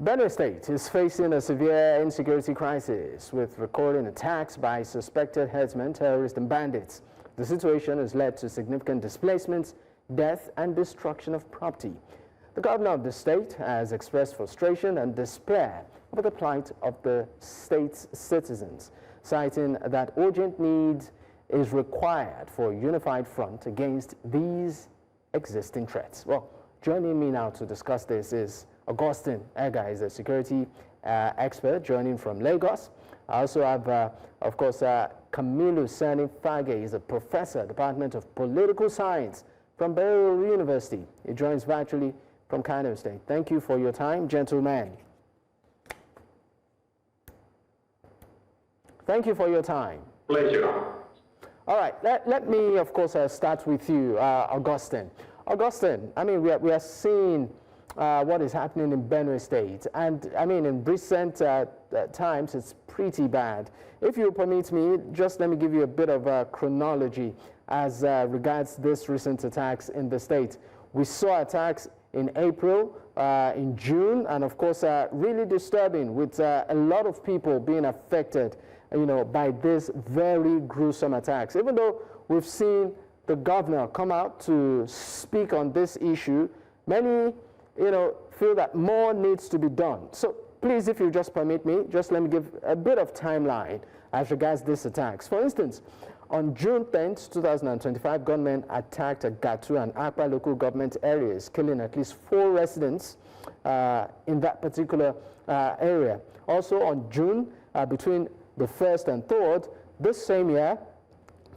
Benue State is facing a severe insecurity crisis with recording attacks by suspected herdsmen, terrorists and bandits. The situation has led to significant displacements, death and destruction of property. The governor of the state has expressed frustration and despair over the plight of the state's citizens, citing that urgent need is required for a unified front against these existing threats. Well, joining me now to discuss this is Augustine Egar, is a security expert joining from Lagos. I also have, of course, Kamilu Sani-Fage, is a professor, Department of Political Science from Bayero University. He joins virtually from Benue State. Thank you for your time, gentlemen. Thank you for your time. Pleasure. All right, let me, of course, start with you, Augustine. Augustine, I mean, we are seeing what is happening in Benue State, and I mean, in recent times, it's pretty bad. If you permit me, just let me give you a bit of a chronology as regards this recent attacks in the state. We saw attacks in April, in June, and of course, really disturbing, with a lot of people being affected, you know, by this very gruesome attacks. Even though we've seen the governor come out to speak on this issue, many, you know, feel that more needs to be done. So please, if you just permit me, just let me give a bit of timeline as regards these attacks. For instance, on June 10th, 2025, gunmen attacked Gatu and Akpa local government areas, killing at least 4 residents in that particular area. Also on June, between the 1st and 3rd, this same year,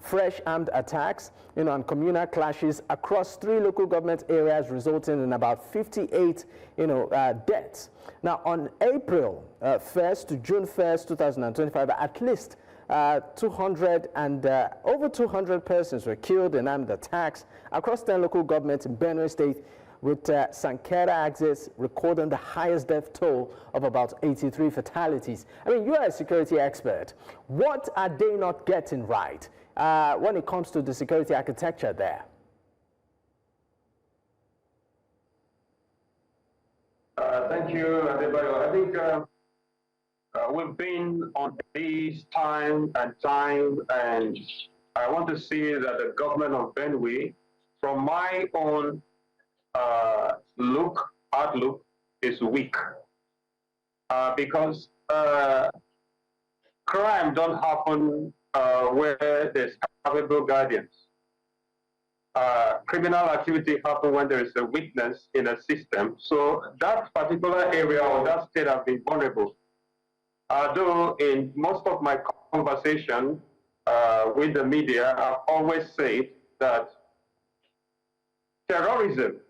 fresh armed attacks, you know, and communal clashes across 3 local government areas, resulting in about 58, you know, deaths. Now, on April 1st to June 1st, 2025, at least over 200 persons were killed in armed attacks across 10 local governments in Benue State, with Sankera axis recording the highest death toll of about 83 fatalities. I mean, you are a security expert. What are they not getting right when it comes to the security architecture there? Thank you, everybody. I think we've been on this time, and I want to see that the government of Benue, from my own outlook, is weak, because crime don't happen where there's capable guardians. Criminal activity happen when there is a weakness in a system. So that particular area or that state has been vulnerable. Though in most of my conversation with the media, I've always said that terrorism,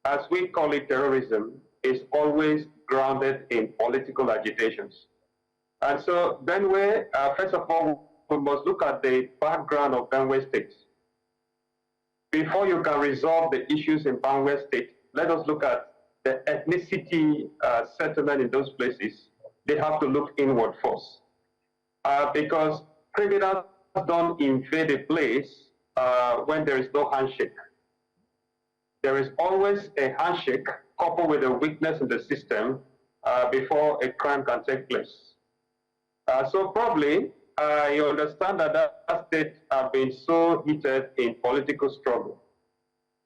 as we call it terrorism, is always grounded in political agitations. And so Benue, first of all, we must look at the background of Benue State. Before you can resolve the issues in Benue State, let us look at the ethnicity settlement in those places. They have to look inward first. Because criminals don't invade a place when there is no handshake. There is always a handshake coupled with a weakness in the system before a crime can take place. So probably you understand that that state has been so heated in political struggle.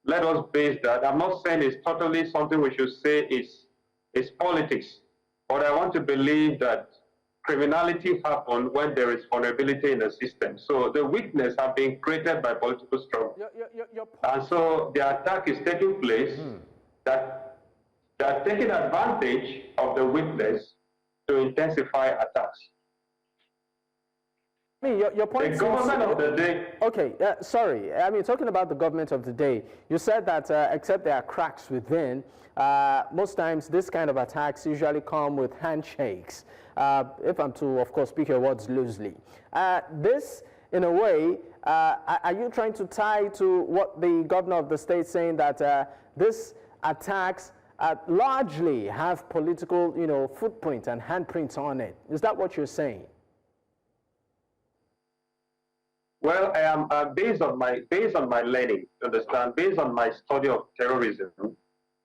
Let us base that. I'm not saying it's totally something we should say is politics, but I want to believe that criminality happens when there is vulnerability in the system. So the weakness has been created by political struggle. And so the attack is taking place that they are taking advantage of the weakness to intensify attacks. I mean, your point the government of the day. Okay, sorry. I mean, talking about the government of the day, you said that except there are cracks within, most times this kind of attacks usually come with handshakes. If I'm to, of course, speak your words loosely. This, in a way, are you trying to tie to what the governor of the state saying that these attacks largely have political, you know, footprint and handprints on it? Is that what you're saying? Well, I am based on my learning, understand, based on my study of terrorism,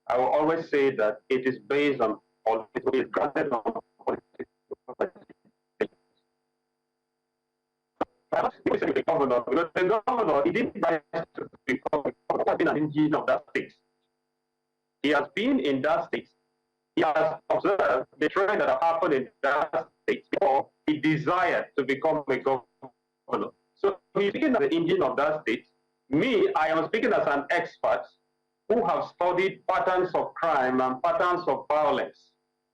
I will always say that it is based on political, is grounded on political. The governor, because the governor, he didn't rise to become an engine of that state. He has been in that state. He has observed the trend that have happened in that state before he desired to become a governor. So he's speaking as the engine of that state. Me, I am speaking as an expert who have studied patterns of crime and patterns of violence.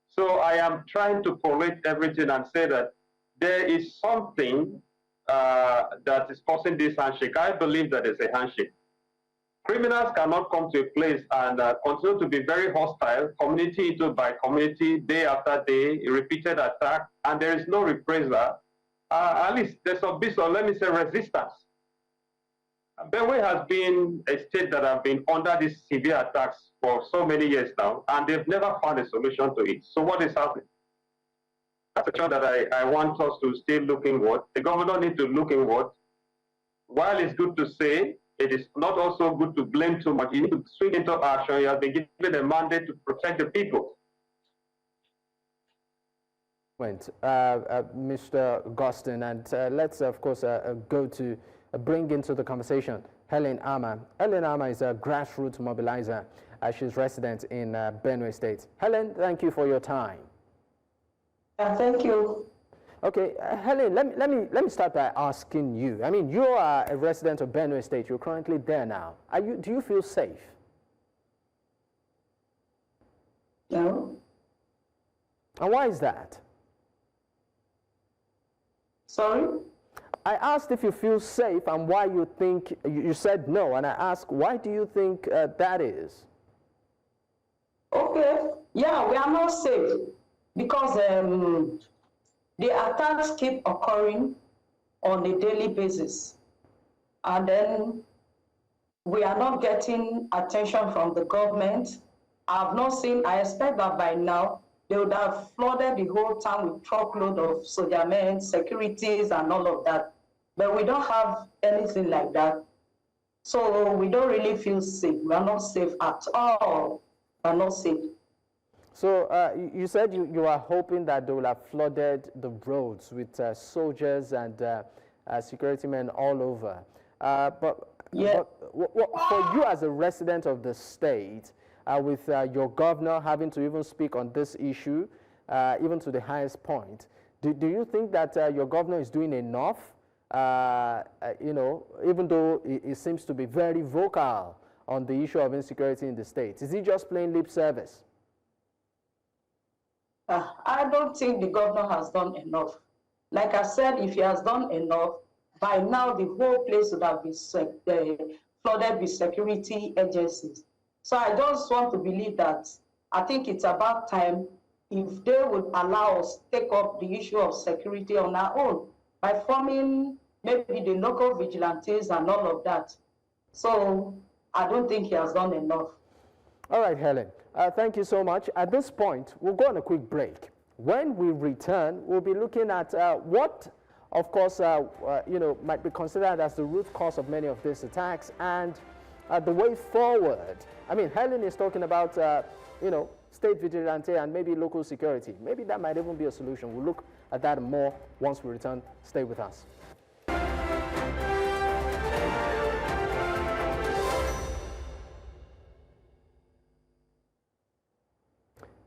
So I am trying to collate everything and say that there is something that is causing this handshake. I believe that it's a handshake. Criminals cannot come to a place and continue to be very hostile, community by community, day after day, repeated attack, and there is no reprisal. At least there's a bit of, let me say, resistance. Benue has been a state that has been under these severe attacks for so many years now, and they've never found a solution to it. So what is happening? That's a question that I want us to still look inward. The governor needs to look inward. While it's good to say, it is not also good to blame too much. You need to swing into action. You have been given a mandate to protect the people. Mr. Augustine, and let's, of course, go to bring into the conversation Helen Ameh. Helen Ameh is a grassroots mobiliser. She's resident in Benue State. Helen, thank you for your time. Thank you. Okay, Helen, let me start by asking you. I mean, you are a resident of Benue State. You're currently there now. Do you feel safe? No. And why is that? Sorry? I asked if you feel safe and why you think, you said no, and I asked, why do you think that is? Okay, yeah, we are not safe because the attacks keep occurring on a daily basis. And then we are not getting attention from the government. I expect that by now, they would have flooded the whole town with truckload of soldier men, securities, and all of that. But we don't have anything like that. So we don't really feel safe. We are not safe at all. We are not safe. So you said you are hoping that they will have flooded the roads with soldiers and security men all over. But for you as a resident of the state, with your governor having to even speak on this issue, even to the highest point, do you think that your governor is doing enough? You know, even though he seems to be very vocal on the issue of insecurity in the state, is he just playing lip service? I don't think the governor has done enough. Like I said, if he has done enough, by now the whole place would have been flooded with security agencies. So I just want to believe that I think it's about time if they would allow us to take up the issue of security on our own by forming maybe the local vigilantes and all of that. So I don't think he has done enough. All right, Helen. Thank you so much. At this point, we'll go on a quick break. When we return, we'll be looking at what, of course, you know, might be considered as the root cause of many of these attacks and the way forward. I mean, Helen is talking about, you know, state vigilante and maybe local security. Maybe that might even be a solution. We'll look at that more once we return. Stay with us.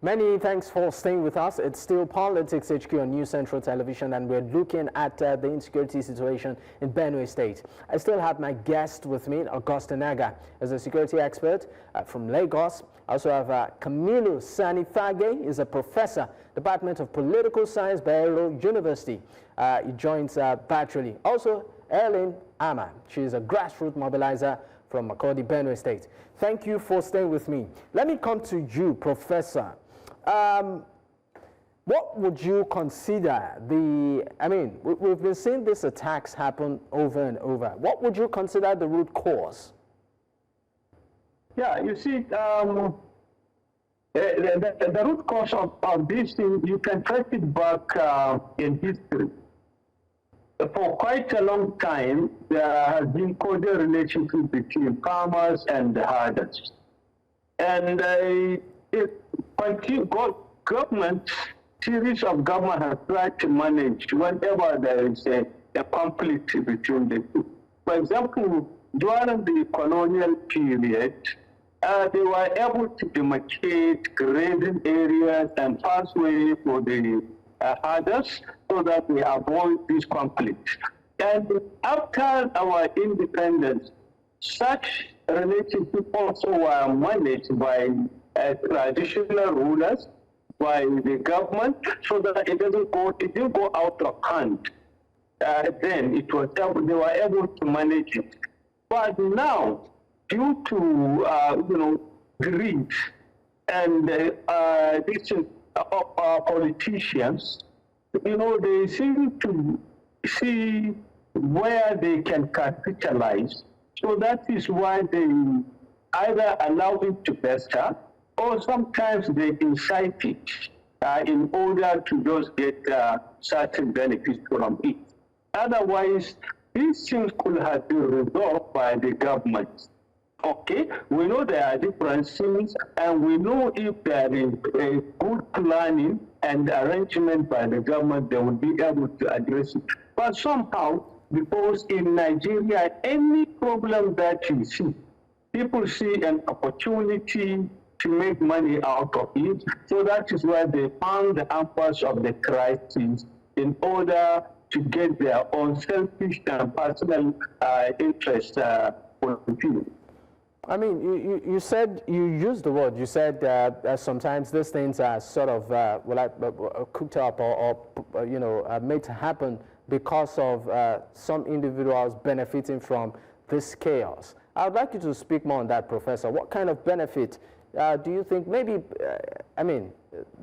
Many thanks for staying with us. It's still Politics HQ on News Central Television, and we're looking at the insecurity situation in Benue State. I still have my guest with me, Augustine Egar, as a security expert from Lagos. I also have Kamilu Sani-Fage, is a professor, Department of Political Science, Bayero University. He joins virtually. Also, Helen Ameh, she is a grassroots mobiliser from Makurdi, Benue State. Thank you for staying with me. Let me come to you, Professor. What would you consider I mean, we've been seeing these attacks happen over and over. What would you consider the root cause? Yeah, you see, the root cause of this thing, you can trace it back in history. For quite a long time, there has been cordial relationship between farmers and herders. And it government, series of government have tried to manage whenever there is a conflict between the two. For example, during the colonial period, they were able to demarcate grazing areas and pathways for the herders so that they avoid these conflicts. And after our independence, such relationships also were managed by traditional rulers, by the government, so that it didn't go out of hand. Then they were able to manage it. But now, due to greed and these politicians, they seem to see where they can capitalize. So that is why they either allow it to fester, or sometimes they incite it in order to just get certain benefits from it. Otherwise, these things could have been resolved by the government. Okay, we know there are differences, and we know if there is a good planning and arrangement by the government, they will be able to address it. But somehow, because in Nigeria, any problem that you see, people see an opportunity to make money out of it. So that is why they found the answers of the crisis in order to get their own selfish and personal interest fulfilled. I mean, you said, you used the word, you said sometimes these things are sort of cooked up or made to happen because of some individuals benefiting from this chaos. I would like you to speak more on that, Professor. What kind of benefit do you think, maybe,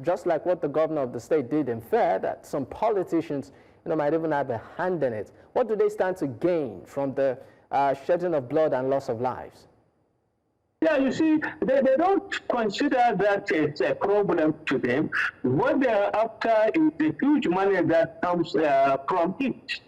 just like what the governor of the state did in Fair, that some politicians might even have a hand in it. What do they stand to gain from the shedding of blood and loss of lives? Yeah, you see, they don't consider that it's a problem to them. What they're after is the huge money that comes from it.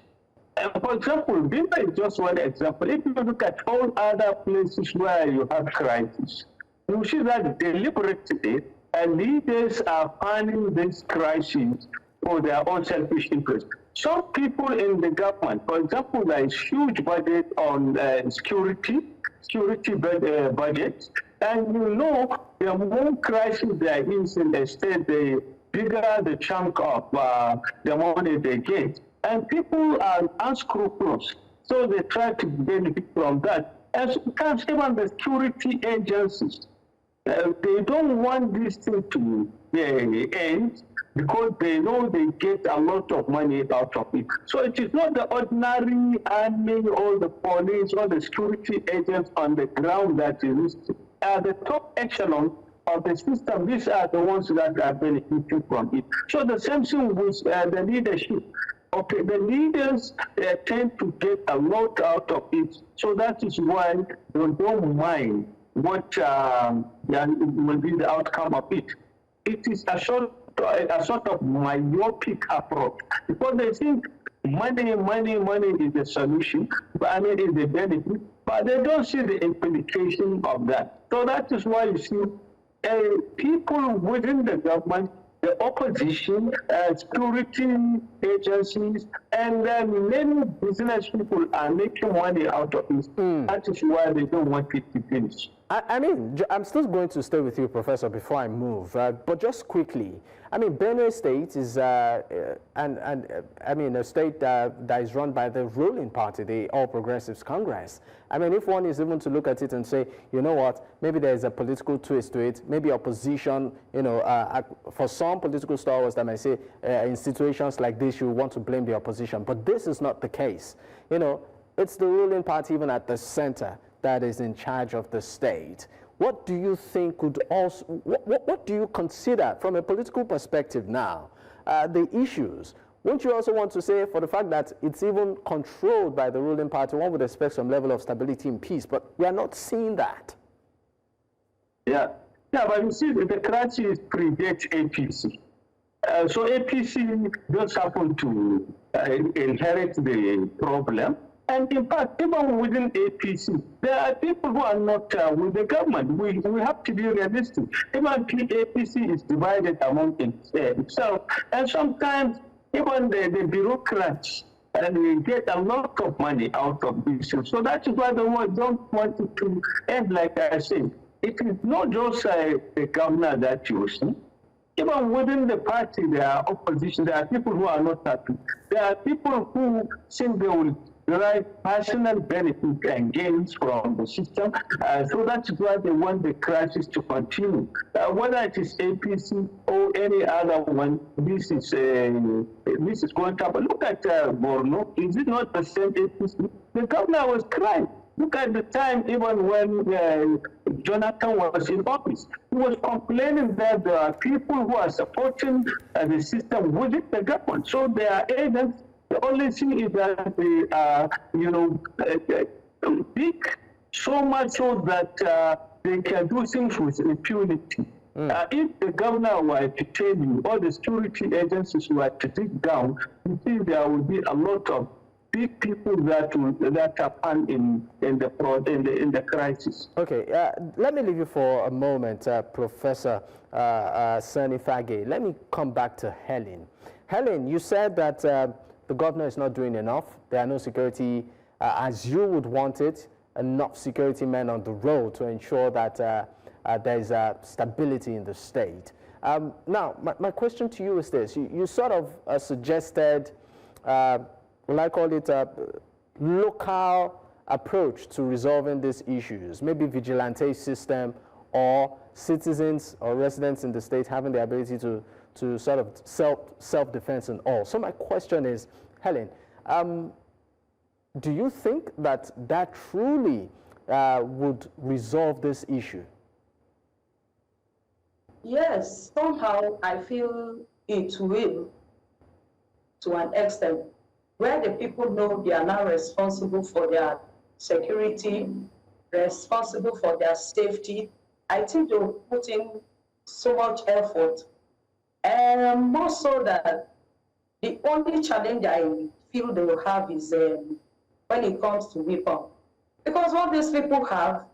For example, Benue is just one example. If you look at all other places where you have crisis, you see that deliberately leaders are finding this crisis for their own selfish interest. Some people in the government, for example, there is huge budget on security budget, and the more crisis there is in the state, the bigger the chunk of the money they get. And people are unscrupulous, so they try to benefit from that. And sometimes even the security agencies, they don't want this thing to end because they know they get a lot of money out of it. So it is not the ordinary army or the police or the security agents on the ground that is the top echelon of the system. These are the ones that are benefiting from it. So the same thing with the leadership. Okay, the leaders tend to get a lot out of it. So that is why they don't mind what will be the outcome of it. It is a sort of myopic approach, because they think money is the solution, is the benefit, but they don't see the implication of that. So that is why you see people within the government, the opposition, security agencies, and then many business people are making money out of it. That is why they don't want it to finish. I'm still going to stay with you, Professor, before I move. But just quickly, Benue State is a state that is run by the ruling party, the All Progressives Congress. If one is even to look at it and say, you know what, maybe there is a political twist to it, maybe opposition, for some political stalwarts that may say in situations like this, you want to blame the opposition. But this is not the case. It's the ruling party, even at the center, that is in charge of the state. What do you think could also, what do you consider from a political perspective now, the issues? Won't you also want to say, for the fact that it's even controlled by the ruling party, one would expect some level of stability and peace, but we are not seeing that. Yeah, but you see, the crisis predates APC. So APC just happened to inherit the problem. And in fact, even within APC, there are people who are not with the government. We have to be realistic. Even APC is divided among itself. And sometimes even the bureaucrats, and we get a lot of money out of this. So that is why the world don't want it to end, like I said. It is not just the governor that you see. Even within the party, there are opposition. There are people who are not happy. There are people who think they will derive personal benefit and gains from the system. So that is why they want the crisis to continue. Whether it is APC or any other one, this is going to happen. Look at Borno. Is it not the same APC? The governor was crying. Look at the time, even when Jonathan was in office, he was complaining that there are people who are supporting the system within the government. So they are agents. The only thing is that they are, big, so much so that they can do things with impunity. If the governor were to tell you, all the security agencies were to dig down, you see there will be a lot of big people that are found in the crisis. Okay, let me leave you for a moment, Professor Sani-Fage. Let me come back to Helen. Helen, you said that the governor is not doing enough. There are no security, as you would want it, enough security men on the road to ensure that there is stability in the state. Now, my question to you is this. You sort of suggested will I call it a local approach to resolving these issues, maybe vigilante system or citizens or residents in the state having the ability to sort of self-defense and all. So my question is, Helen, do you think that truly would resolve this issue? Yes, somehow I feel it will, to an extent, where the people know they are now responsible for their security, responsible for their safety. I think they will put in so much effort. And more so that the only challenge I feel they will have is when it comes to weapons. Because what these people have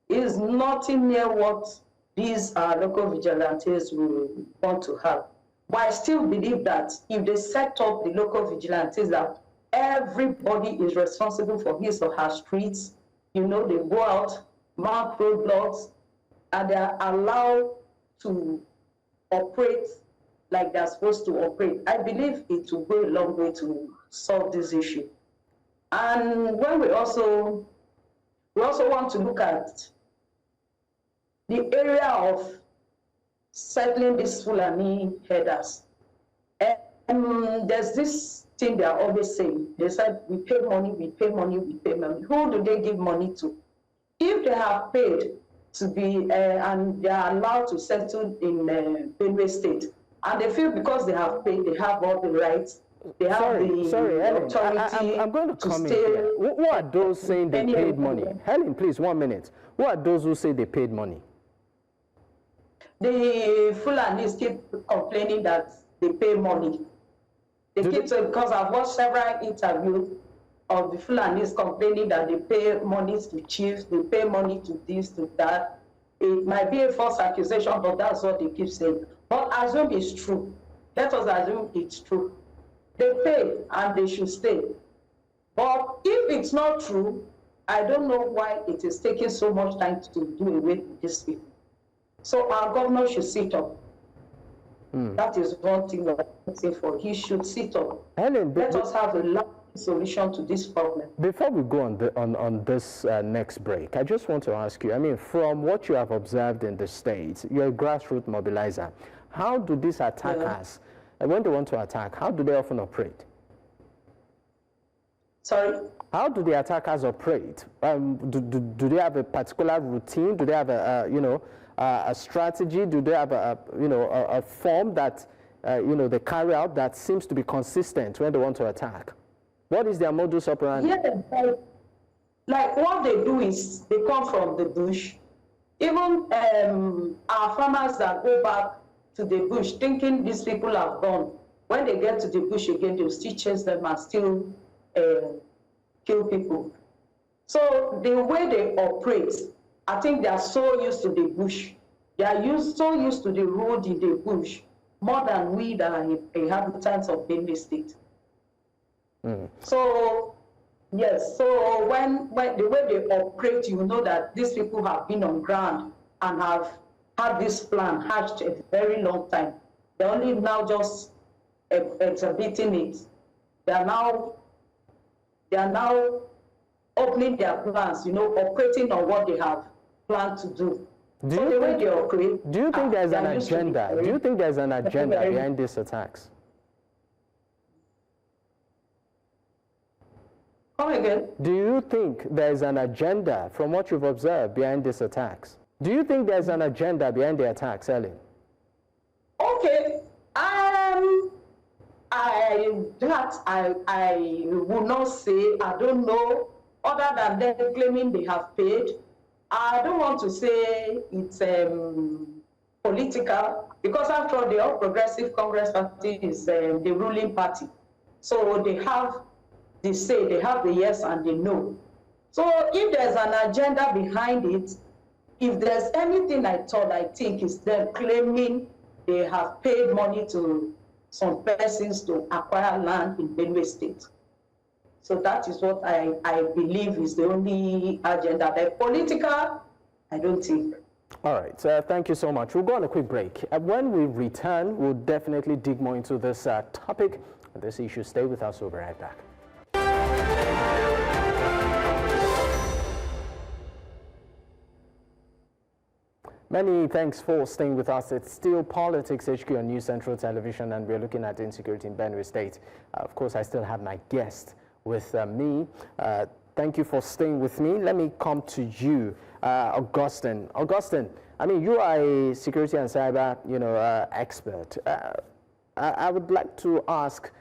is nothing near what these local vigilantes will want to have. But I still believe that if they set up the local vigilantes, that everybody is responsible for his or her streets, they go out, mark roadblocks, and they are allowed to operate like they're supposed to operate. I believe it will go a long way to solve this issue. And when we also want to look at the area of settling these Fulani headers. And there's this thing they are always saying. They said, we pay money, we pay money, we pay money. Who do they give money to? If they have paid to be, and they are allowed to settle in Benue State, and they feel because they have paid, they have all the rights, they have Helen, authority I'm going to come in stay. here. Who are those saying they paid money? Helen, please, 1 minute. Who are those who say they paid money? The Fulanis keep complaining that they pay money. They keep saying, because I've watched several interviews of the Fulanis complaining that they pay money to chiefs, they pay money to this, to that. It might be a false accusation, but that's what they keep saying. But assume it's true. Let us assume it's true. They pay and they should stay. But if it's not true, I don't know why it is taking so much time to do away with these people. So our governor should sit up. That is one thing that I say for. He should sit up. Helen, let us have a lasting solution to this problem. Before we go on this next break, I just want to ask you, I mean, from what you have observed in the States, you're a grassroots mobilizer. How do these attackers, when they want to attack, how do they often operate? Sorry? How do the attackers operate? Do they have a particular routine? Do they have a strategy? Do they have a form that they carry out that seems to be consistent when they want to attack? What is their modus operandi? Yeah, like what they do is they come from the bush. Even our farmers that go back to the bush thinking these people are gone, when they get to the bush again, they'll still chase them and still kill people. So the way they operate, I think they are so used to the bush. They are so used to the road in the bush, more than we that are inhabitants of Benue State. So, yes, so when the way they operate, you know that these people have been on ground and have had this plan hatched a very long time. They're only now just exhibiting it. They are now opening their plans, operating on what they have planned to do. Do you think there's an agenda? Do you think there's an agenda behind these attacks? Come again? Do you think there's an agenda from what you've observed behind these attacks? Do you think there's an agenda behind the attacks, Helen? Okay. I will not say, I don't know, other than them claiming they have paid. I don't want to say it's political, because after all, the All Progressive Congress Party is the ruling party. So they have the say, they have the yes and the no. So if there's an agenda behind it, if there's anything I think is them claiming they have paid money to some persons to acquire land in Benue State. So that is what I believe is the only agenda. The political, I don't think. All right, thank you so much. We'll go on a quick break. When we return, we'll definitely dig more into this topic and this issue. Stay with us, we'll be right back. Many thanks for staying with us. It's still Politics HQ on News Central Television, and we're looking at insecurity in Benue State. Of course, I still have my guest with me. Thank you for staying with me. Let me come to you, Augustine. Augustine, I mean, you are a security and cyber, expert. I would like to ask,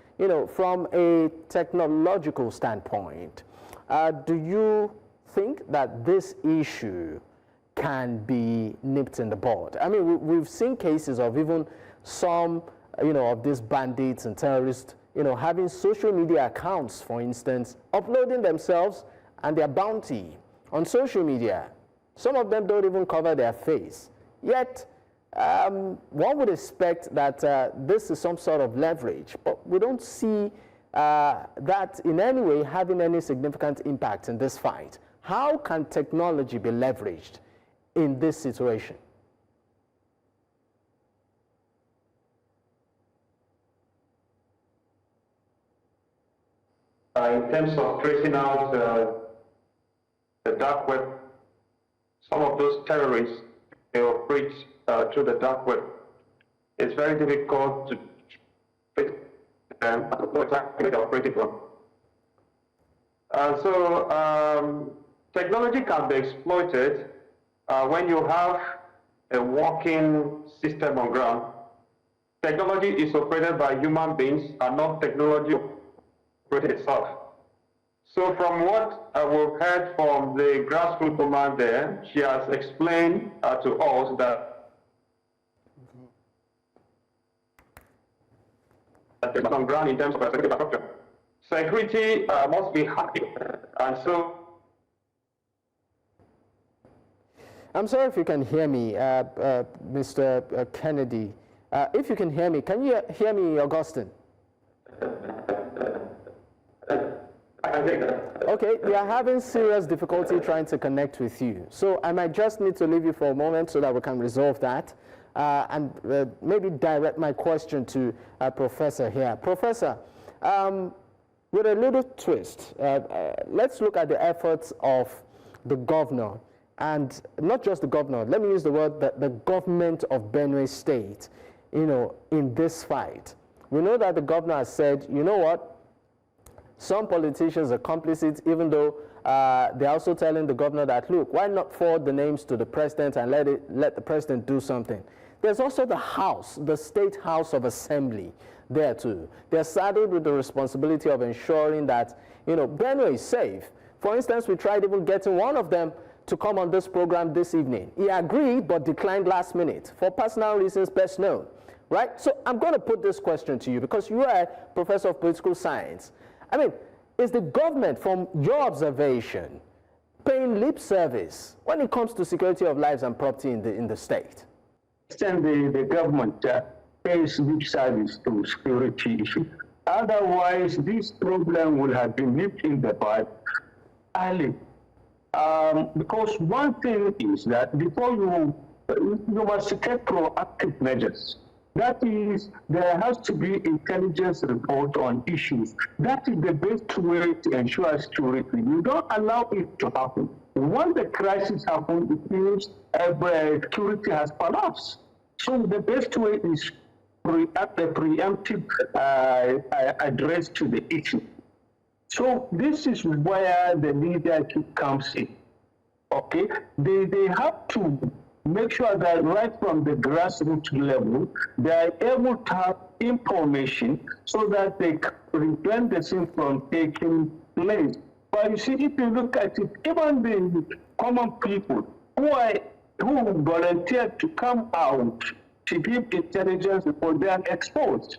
from a technological standpoint, do you think that this issue can be nipped in the bud? I mean, we've seen cases of even some, of these bandits and terrorists, having social media accounts, for instance, uploading themselves and their bounty on social media. Some of them don't even cover their face. Yet, one would expect that this is some sort of leverage, but we don't see that in any way having any significant impact in this fight. How can technology be leveraged in this situation? In terms of tracing out the dark web, some of those terrorists, they operate through the dark web. It's very difficult to trace them and know exactly they're operating from. Technology can be exploited when you have a working system on ground. Technology is operated by human beings and not technology operated itself. So from what we've heard from the grassroots woman there, she has explained to us that there's on ground in terms of security infrastructure. Security must be high, and so I'm sorry if you can hear me, Mr. Kennedy. If you can hear me, can you hear me, Augustine? Okay, we are having serious difficulty trying to connect with you. So I might just need to leave you for a moment so that we can resolve that and maybe direct my question to Professor here. Professor, with a little twist, let's look at the efforts of the governor, and not just the governor, let me use the word the government of Benue State, in this fight. We know that the governor has said, you know what, some politicians are complicit, even though they're also telling the governor that, look, why not forward the names to the president and let the president do something? There's also the House, the State House of Assembly there too. They're saddled with the responsibility of ensuring that, Benue is safe. For instance, we tried even getting one of them to come on this program this evening. He agreed, but declined last minute for personal reasons best known, right? So I'm going to put this question to you because you are a professor of political science. I mean, is the government, from your observation, paying lip service when it comes to security of lives and property in the state? The government pays lip service to security issues. Otherwise, this problem would have been nipped in the bud early. Because one thing is that before you must take proactive measures. That is, there has to be intelligence report on issues. That is the best way to ensure security. You don't allow it to happen. Once the crisis happens, it means security has collapsed. So the best way is the preemptive address to the issue. So this is where the leadership comes in. Okay, they have to make sure that right from the grassroots level, they are able to have information so that they can prevent the thing from taking place. But you see, if you look at it, even the common people who volunteer to come out to give intelligence report, they are exposed.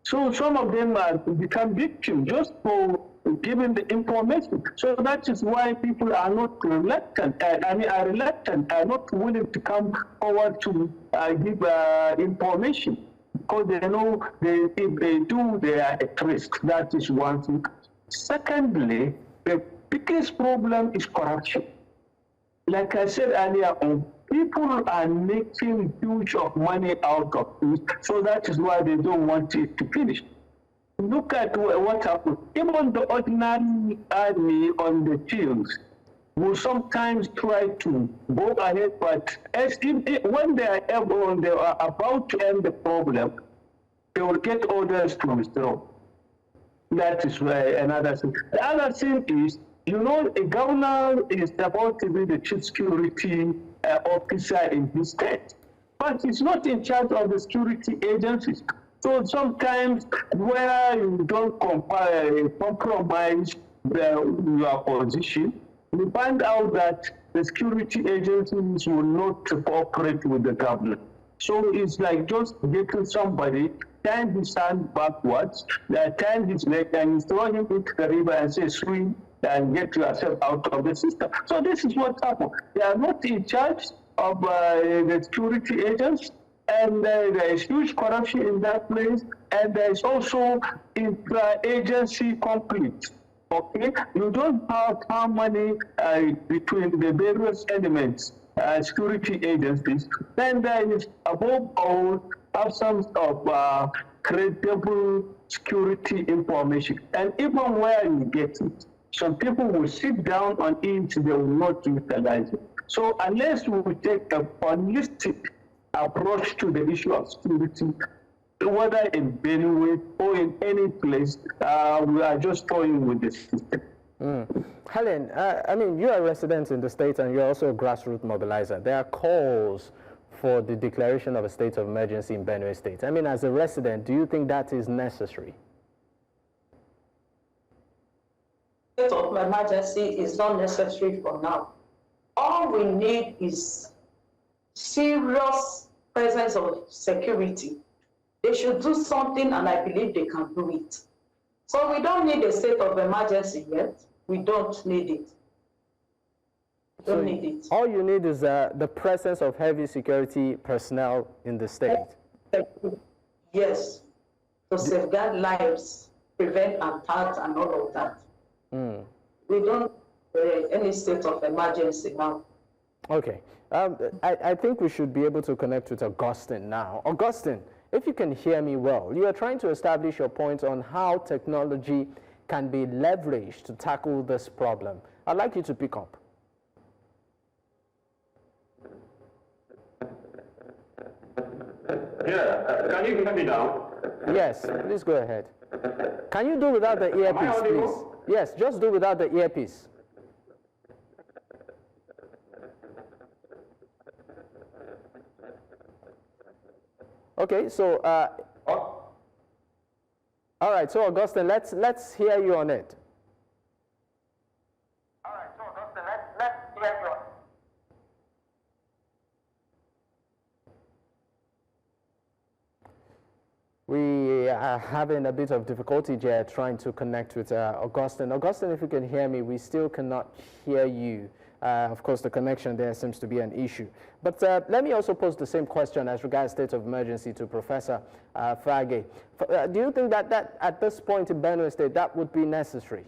So some of them become victims just for giving the information. So that is why people are not reluctant, are not willing to come forward to give information, because they know if they do, they are at risk. That is one thing. Secondly, the biggest problem is corruption. Like I said earlier on, people are making huge of money out of it, so that is why they don't want it to finish. Look at what happened. Even the ordinary army on the fields will sometimes try to go ahead, but when they are about to end the problem, they will get orders to withdraw. That is another thing. The other thing is, a governor is about to be the chief security officer in his state, but he's not in charge of the security agencies. So sometimes where you don't compromise your position, you find out that the security agencies will not cooperate with the government. So it's like just getting somebody, turn his hand backwards, turn his leg, and throw him into the river and say, swim and get yourself out of the system. So this is what happened. They are not in charge of the security agents, and there is huge corruption in that place, and there is also intra-agency conflict. Okay, you don't have harmony between the various elements, security agencies. Then there is, above all, absence of credible security information. And even where you get it, some people will sit down on it, they will not utilize it. So unless we take a holistic approach to the issue of security, whether in Benue or in any place, we are just toying with the system. Helen, you are a resident in the state and you're also a grassroots mobilizer. There are calls for the declaration of a state of emergency in Benue State. As a resident, do you think that is necessary? State of emergency is not necessary for now. All we need is serious presence of security. They should do something, and I believe they can do it. So we don't need a state of emergency yet. We don't need it. Don't need it. All you need is the presence of heavy security personnel in the state. Yes, to safeguard lives, prevent attacks and all of that. We don't any state of emergency now. Okay. I think we should be able to connect with Augustine now. Augustine, if you can hear me well, you are trying to establish your point on how technology can be leveraged to tackle this problem. I'd like you to pick up. Yeah, can you hear me now? Yes, please go ahead. Can you do without the earpiece, please? Yes, just do without the earpiece. Okay, so all right, so Augustine, let's hear you on it. All right, so Augustine, let's hear you on it. We we are having a bit of difficulty here trying to connect with Augustine. Augustine, if you can hear me, we still cannot hear you. Of course, the connection there seems to be an issue. But let me also pose the same question as regards state of emergency to Professor Fage. Do you think that at this point in Benue State, that would be necessary?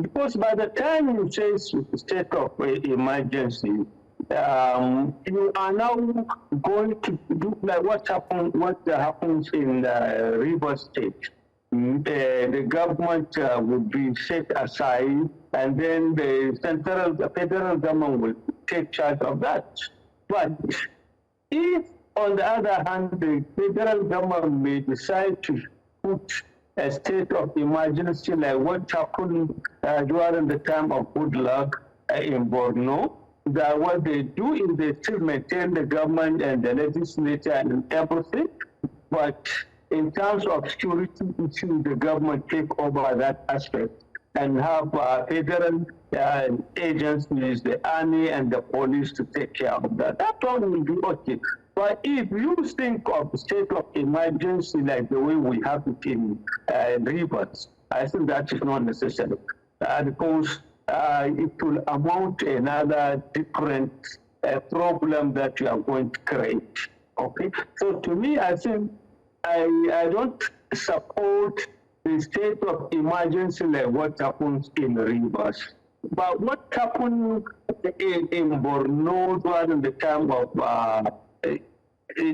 Because by the time you say state of emergency, you are now going to do like what happens in River State. The government would be set aside, and then the federal government will take charge of that. But if, on the other hand, the federal government may decide to put a state of emergency like what happened during the time of good luck in Borno, that what they do is they still maintain the government and the legislature and everything, but in terms of security issues, the government take over that aspect and have federal agencies, the army and the police to take care of that. That one will be okay. But if you think of state of emergency like the way we have it in Rivers, I think that is not necessary because it will amount to another different problem that you are going to create. Okay, so to me, I think I don't support the state of emergency like what happens in Rivers. But what happened in Borno during the time of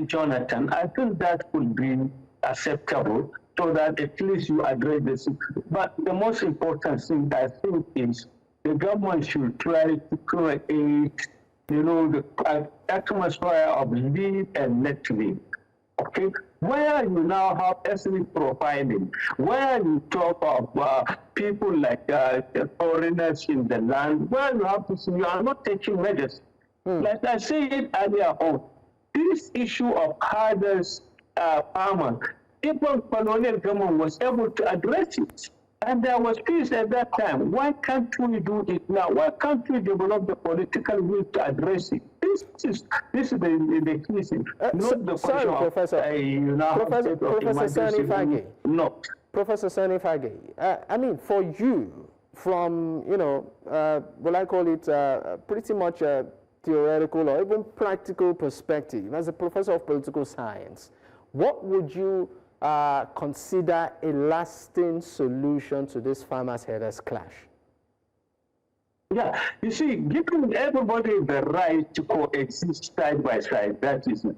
Jonathan, I think that could be acceptable so that at least you address this. But the most important thing I think is the government should try to create, the atmosphere of live and let live. Okay, where you now have ethnic profiling, where you talk of people like foreigners in the land, where you have to see you are not taking measures. Like I said earlier on, this issue of herders, farmers, even colonial government was able to address it. And there was peace at that time. Why can't we do it now? Why can't we develop the political will to address it? This is the key thing. Not the sorry, question Professor. Professor Sani-Fage. No. Professor Sani-Fage, I mean, for you, from, will I call it pretty much a theoretical or even practical perspective, as a professor of political science, what would you consider a lasting solution to this farmers-herders clash? Yeah, you see, giving everybody the right to coexist side by side, that is it.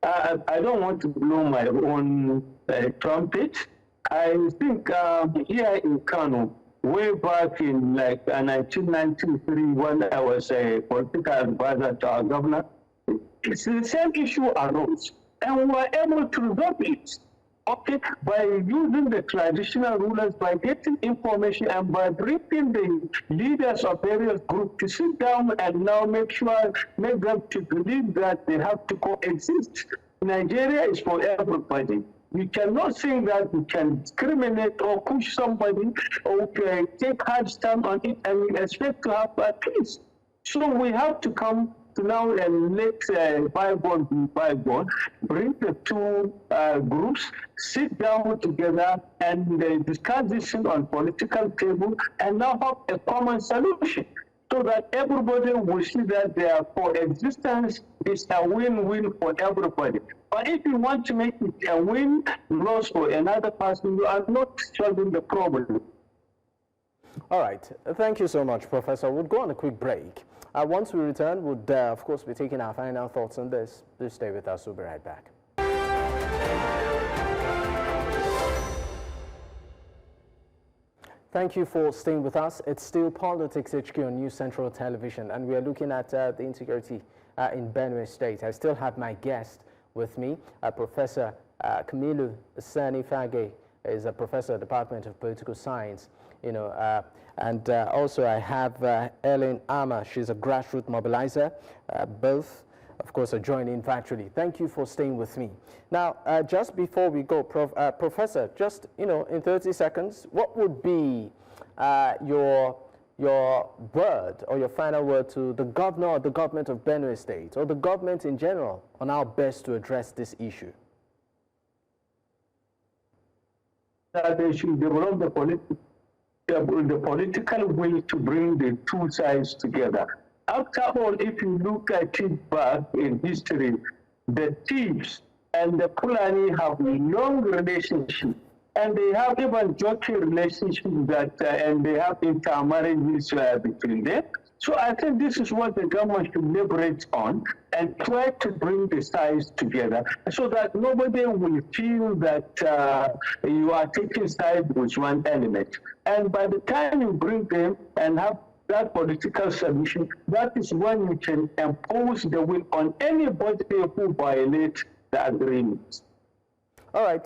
I don't want to blow my own trumpet. I think here in Kano, way back in like 1993, when I was a political advisor to our governor, it's the same issue arose, and we were able to resolve it. Okay, by using the traditional rulers, by getting information, and by briefing the leaders of various groups to sit down and now make them to believe that they have to coexist. Nigeria is for everybody. We cannot say that we can discriminate or push somebody or take hard stand on it and we expect to have peace. So we have to come to now and let bygone be bygone, bring the two groups, sit down together and discuss this on political table and now have a common solution so that everybody will see that their coexistence is a win-win for everybody. But if you want to make it a win-loss for another person, you are not solving the problem. All right. Thank you so much, Professor. We'll go on a quick break. Once we return, we'll, of course, be taking our final thoughts on this. Please stay with us. We'll be right back. Thank you for staying with us. It's still Politics HQ on News Central Television, and we are looking at the insecurity in Benue State. I still have my guest with me, Professor Kamilu Sani-Fage is a professor at the Department of Political Science, and also I have Helen Ameh. She's a grassroots mobiliser. Both, of course, are joining virtually. Thank you for staying with me. Now, just before we go, Professor, just, in 30 seconds, what would be your your word or your final word to the governor or the government of Benue State or the government in general on how best to address this issue? They should develop the political will to bring the two sides together. After all, if you look at it back in history, the thieves and the Fulani have a long relationship, and they have even jockey relationship that, and they have intermarriages between them. So I think this is what the government should leverage on and try to bring the sides together so that nobody will feel that you are taking sides with one element. And by the time you bring them and have that political solution, that is when you can impose the will on anybody who violates the agreement. All right,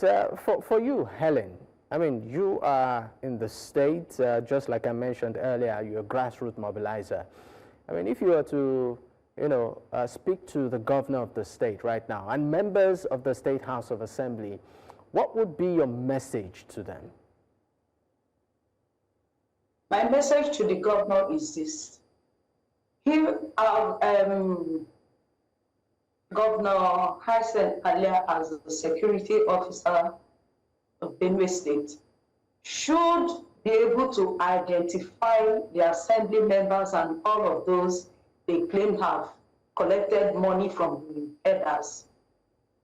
for you, Helen, I mean, you are in the state, just like I mentioned earlier, you're a grassroots mobilizer. I mean, if you were to, speak to the governor of the state right now and members of the State House of Assembly, what would be your message to them? My message to the governor is this. Here, Governor Hyacinth Alia, as the security officer of Benue State, should be able to identify the assembly members and all of those they claim have collected money from the herders,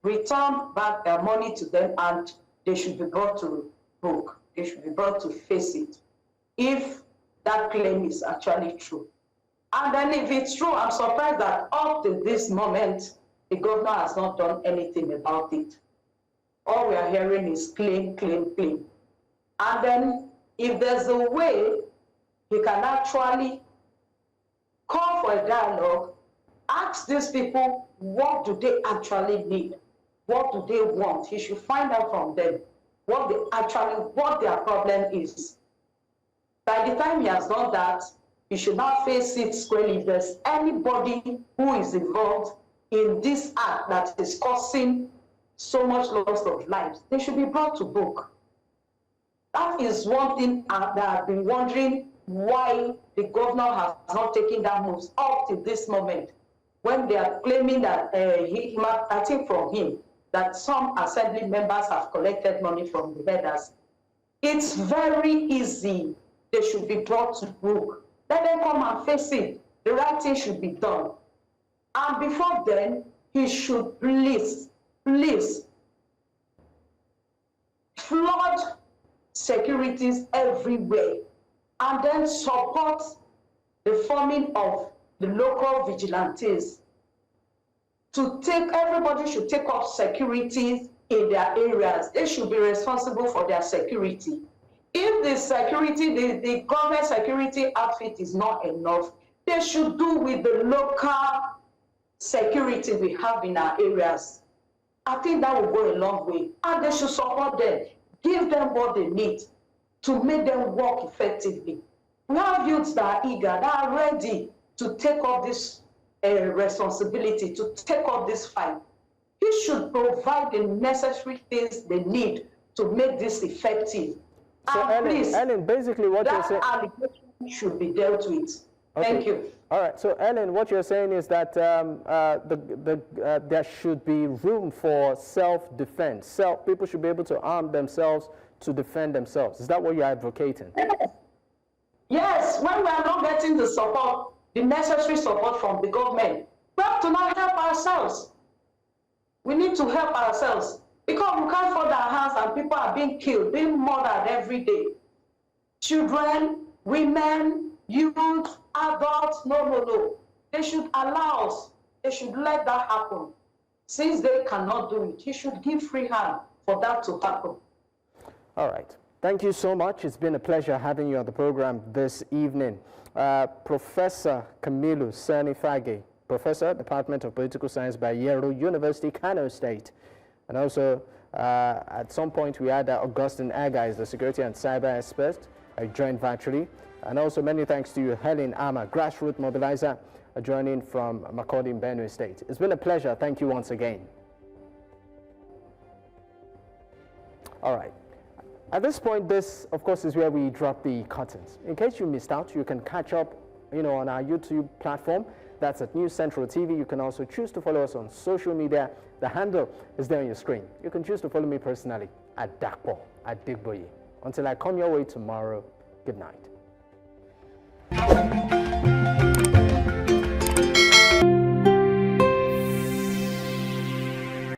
return back their money to them, and they should be brought to book. They should be brought to face it if that claim is actually true. And then if it's true, I'm surprised that up to this moment, the governor has not done anything about it. All we are hearing is claim, claim, claim. And then if there's a way he can actually call for a dialogue, ask these people, what do they actually need? What do they want? He should find out from them what their problem is. By the time he has done that, he should not face it squarely. If there's anybody who is involved in this act that is causing so much loss of lives, they should be brought to book. That is one thing that I've been wondering why the governor has not taken that move up to this moment, when they are claiming that I think from him, that some assembly members have collected money from the herders. It's very easy. They should be brought to book. Let them come and face it. The right thing should be done. And before then, he should please flood securities everywhere and then support the forming of the local vigilantes. Everybody should take up security in their areas. They should be responsible for their security. If the security, the government security outfit is not enough, they should do with the local security we have in our areas. I think that will go a long way. And they should support them, give them what they need to make them work effectively. We have youths that are eager, that are ready to take up this responsibility, to take up this fight. He should provide the necessary things they need to make this effective. So Ellen, basically what you're saying, that allegation should be dealt with. Okay. Thank you. All right. So Ellen, what you're saying is that there should be room for self-defense. People should be able to arm themselves to defend themselves. Is that what you're advocating? Yes. When we are not getting the support, the necessary support from the government, we have to now help ourselves. We need to help ourselves. Because we can't fold our hands and people are being killed, being murdered every day. Children, women, youth, adults, no. They should allow us. They should let that happen. Since they cannot do it, he should give free hand for that to happen. All right. Thank you so much. It's been a pleasure having you on the program this evening. Professor Kamilu Sani-Fage, Professor, Department of Political Science, Bayero University, Kano State. And also, at some point, we had Augustine Egar, the security and cyber expert, joined virtually. And also, many thanks to you, Helen Ameh, grassroots mobilizer, joining from Makurdi in Benue State. It's been a pleasure. Thank you once again. All right. At this point, this, of course, is where we drop the curtains. In case you missed out, you can catch up, on our YouTube platform. That's at News Central TV. You can also choose to follow us on social media. The handle is there on your screen. You can choose to follow me personally at Dakpo, at Digboye. Until I come your way tomorrow, good night.